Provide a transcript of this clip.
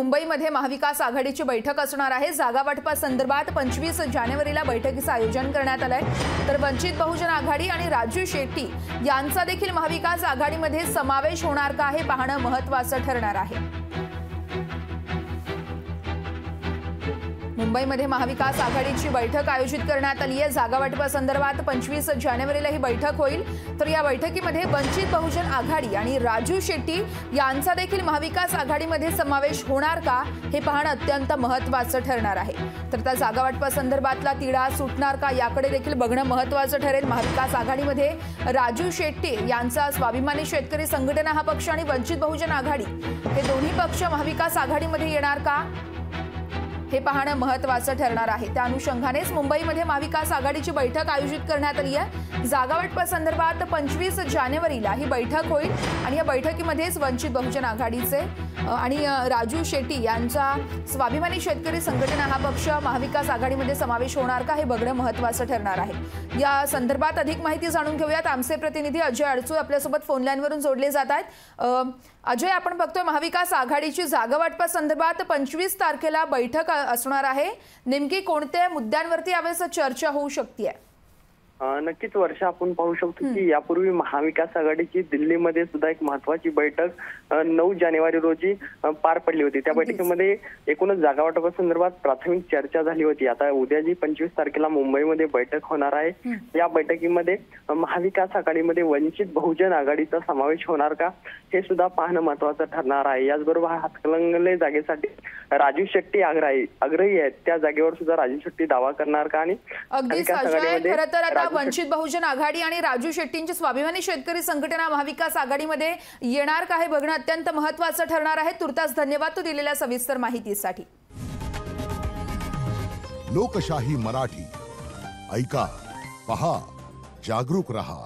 मुंबईमध्ये महाविकास आघाडीची बैठक असणार आहे। जागा वाटपासंदर्भात 25 जानेवारीला बैठकीचं आयोजन करण्यात आलंय। तर वंचित बहुजन आघाडी आणि राजू शेट्टी यांचा देखील महाविकास आघाडीमध्ये समावेश होणार का हे पाहणं महत्त्वाचं ठरणार आहे। मुंबईमध्ये महाविकास आघाडीची बैठक आयोजित करण्यात आली आहे। जागा वाटपासंदर्भात 25 जानेवारीला ही बैठक होईल। तर या बैठकीमध्ये वंचित बहुजन आघाडी आणि राजू शेट्टी यांचा देखील महाविकास आघाडीमध्ये समावेश होणार का हे पाहणं अत्यंत महत्त्वाचं ठरणार आहे। तर त्या जागा वाटपासंदर्भातला तिढा सुटणार का याकडे देखील बघणं महत्त्वाचं ठरेल। महाविकास आघाडीमध्ये राजू शेट्टी यांचा स्वाभिमानी शेतकरी संघटना हा पक्ष आणि वंचित बहुजन आघाडी हे दोन्ही पक्ष महाविकास आघाडीमध्ये येणार का हे पाहणं महत्त्वाचं ठरणार आहे। त्या अनुषंगानेच मुंबईमध्ये महाविकास आघाडीची बैठक आयोजित करण्यात आली आहे। जागा वाटपासंदर्भात 25 जानेवारीला ही बैठक होईल आणि या बैठकीमध्येच वंचित बहुजन आघाडीचे आणि राजू शेट्टी यांचा स्वाभिमानी शेतकरी संघटना हा पक्ष महाविकास आघाडीमध्ये समावेश होणार का हे बघणं महत्त्वाचं ठरणार आहे। या संदर्भात अधिक माहिती जाणून घेऊयात। आमचे प्रतिनिधी अजय अडसूळ आपल्यासोबत फोन लाईनवरून जोडले जात आहेत। अजय, आपण बघतोय महाविकास आघाडीची जागा वाटपासंदर्भात 25 तारखेला बैठक असणार आहे। नेमकी कोणत्या मुद्द्यांवरती यावेळेस चर्चा होऊ शकते? नक्कीच वर्षा, आपण पाहू शकतो की यापूर्वी महाविकास आघाडीची दिल्लीमध्ये सुद्धा एक महत्त्वाची बैठक 9 जानेवारी रोजी पार पडली होती। त्या बैठकीमध्ये एकूणच जागा वाटपासंदर्भात प्राथमिक चर्चा झाली होती। आता उद्या जी 25 तारखेला मुंबईमध्ये बैठक होणार आहे, या बैठकीमध्ये महाविकास आघाडीमध्ये वंचित बहुजन आघाडीचा समावेश होणार का हे सुद्धा पाहणं महत्त्वाचं ठरणार आहे। याचबरोबर हातकणंगले जागेसाठी राजू शेट्टी आग्रही आहेत, त्या जागेवर सुद्धा राजू शेट्टी दावा करणार का आणि वंचित बहुजन आघाडी आणि राजू शेट्टींची स्वाभिमानी शेतकरी संघटना महाविकास आघाडीमध्ये येणार का हे बघणं अत्यंत महत्त्वाचं ठरणार आहे। तुर्तास धन्यवाद तू दिलेल्या सविस्तर माहितीसाठी। लोकशाही मराठी ऐका, पहा, जागरूक रहा।